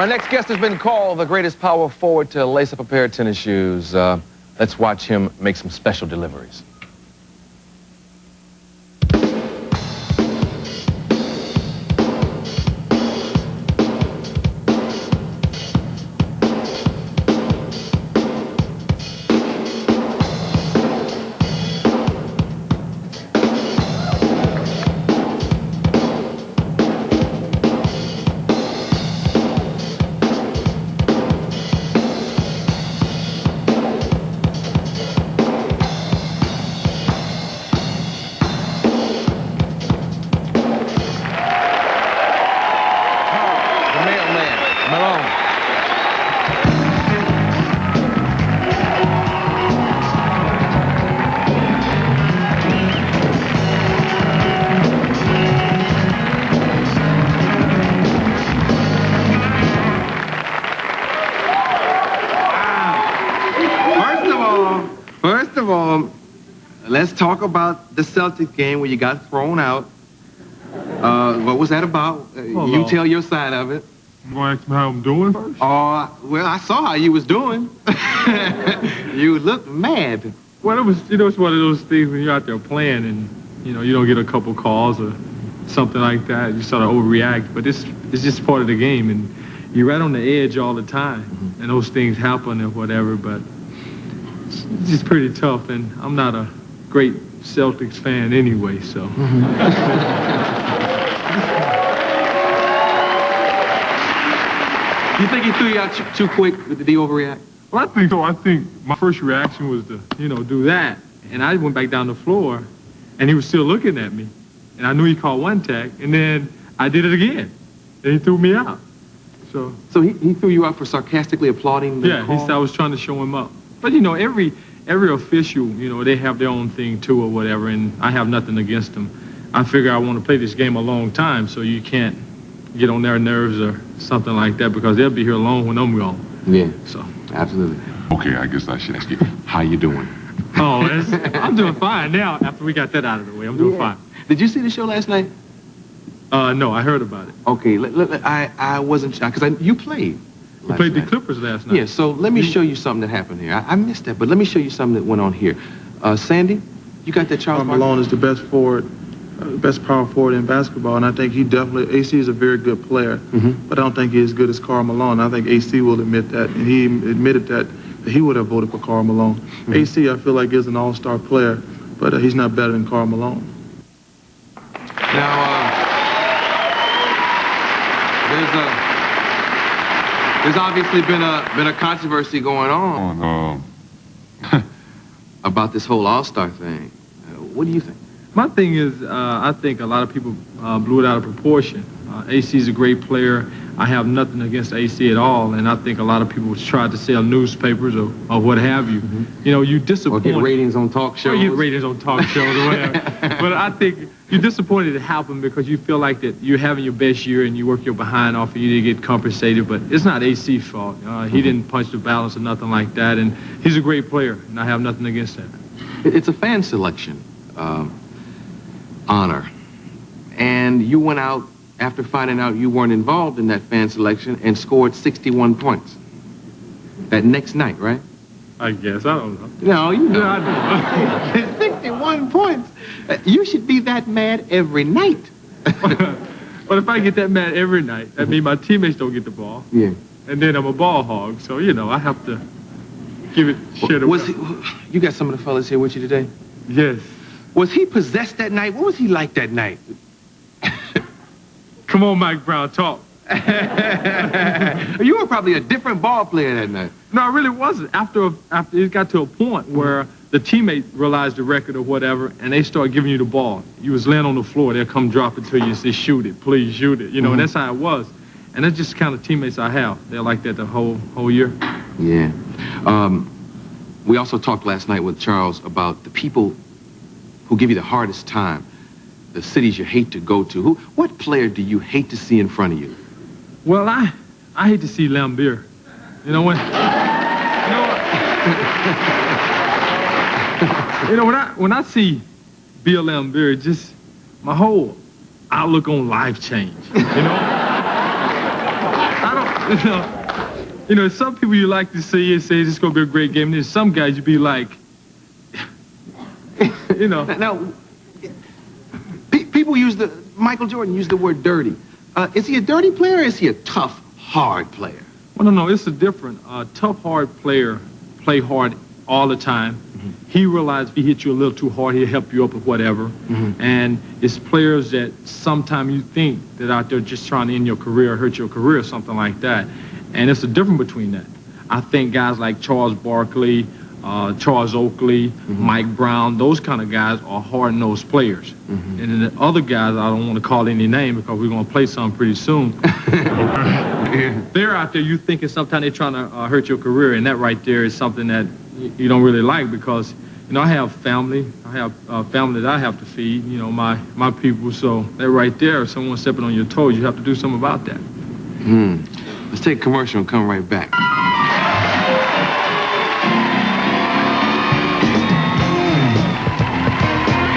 Our next guest has been called the greatest power forward to lace up a pair of tennis shoes. Let's watch him make some special deliveries. Mailman, Malone. First of all, let's talk about the Celtics game where you got thrown out. What was that about? You tell your side of it. You want to ask me how I'm doing first? Well, I saw how you was doing. You looked mad. Well, it was, it's one of those things when you're out there playing and, you don't get a couple calls or something like that. You sort of overreact, but it's just part of the game, and you're right on the edge all the time, and those things happen or whatever, but it's just pretty tough, and I'm not a great Celtics fan anyway, so. You think he threw you out too quick? Did he overreact? Well, I think so. I think my first reaction was to, do that. And I went back down the floor, and he was still looking at me. And I knew he called one tag, and then I did it again. And he threw me out. So he threw you out for sarcastically applauding the call? He said I was trying to show him up. But, every official, they have their own thing, too, or whatever, and I have nothing against them. I figure I want to play this game a long time, so you can't get on their nerves or something like that, because they'll be here long when I'm gone. Yeah. So. Absolutely. Okay, I guess I should ask you, how you doing? Oh, I'm doing fine now. After we got that out of the way, I'm doing fine. Did you see the show last night? No, I heard about it. Okay, I wasn't sure, because you played. You played the Clippers last night. Yeah, so let me show you something that happened here. I missed that, but let me show you something that went on here. Sandy, you got that Charles Malone is the best forward, best power forward in basketball, and I think he definitely, AC is a very good player, but I don't think he's as good as Karl Malone. I think AC will admit that, and he admitted that he would have voted for Karl Malone. AC, I feel like, is an all-star player, but he's not better than Karl Malone. Now, there's obviously been a controversy going on about this whole all-star thing. What do you think? My thing is, I think a lot of people blew it out of proportion. AC is a great player. I have nothing against AC at all, and I think a lot of people tried to sell newspapers or what have you. You disappoint. Or get ratings on talk shows. Or get ratings on talk shows or whatever. But I think you're disappointed it happened because you feel like that you're having your best year and you work your behind off and you didn't get compensated. But it's not AC's fault. He didn't punch the balance or nothing like that, and he's a great player, and I have nothing against that. It's a fan selection honor, and you went out after finding out you weren't involved in that fan selection and scored 61 points that next night, right? I guess. I don't know. No, you know. Yeah, I know. 61 points. You should be that mad every night. But if I get that mad every night, that means my teammates don't get the ball. Yeah. And then I'm a ball hog, so, I have to give it shit away. You got some of the fellas here with you today? Yes. Was he possessed that night? What was he like that night? Come on, Mike Brown, talk. You were probably a different ball player that night. No, I really wasn't. After it got to a point where the teammate realized the record or whatever, and they start giving you the ball. You was laying on the floor, they'll come drop it to you and say, shoot it, please shoot it. And that's how it was. And that's just the kind of teammates I have. They're like that the whole year. Yeah. We also talked last night with Charles about the people who give you the hardest time, the cities you hate to go to. What player do you hate to see in front of you? Well, I hate to see Lambeer. When I see Bill Lambeer, just my whole outlook on life change. You know, some people you like to see and say it's going to be a great game. And there's some guys you be like, you know. Now, people Michael Jordan used the word dirty. Is he a dirty player or is he a tough, hard player? Well, no, it's a different. Tough, hard player play hard all the time. He realizes if he hits you a little too hard, he'll help you up with whatever. And it's players that sometimes you think that out there just trying to end your career, hurt your career, or something like that. And it's a difference between that. I think guys like Charles Barkley, Charles Oakley, Mike Brown, those kind of guys are hard-nosed players. And then the other guys, I don't want to call any name because we're going to play some pretty soon. They're out there, you thinking sometimes they're trying to hurt your career, and that right there is something that you don't really like because, you know, I have family. I have family that I have to feed, you know, my people. So that right there, if someone's stepping on your toes, you have to do something about that. Let's take a commercial and come right back.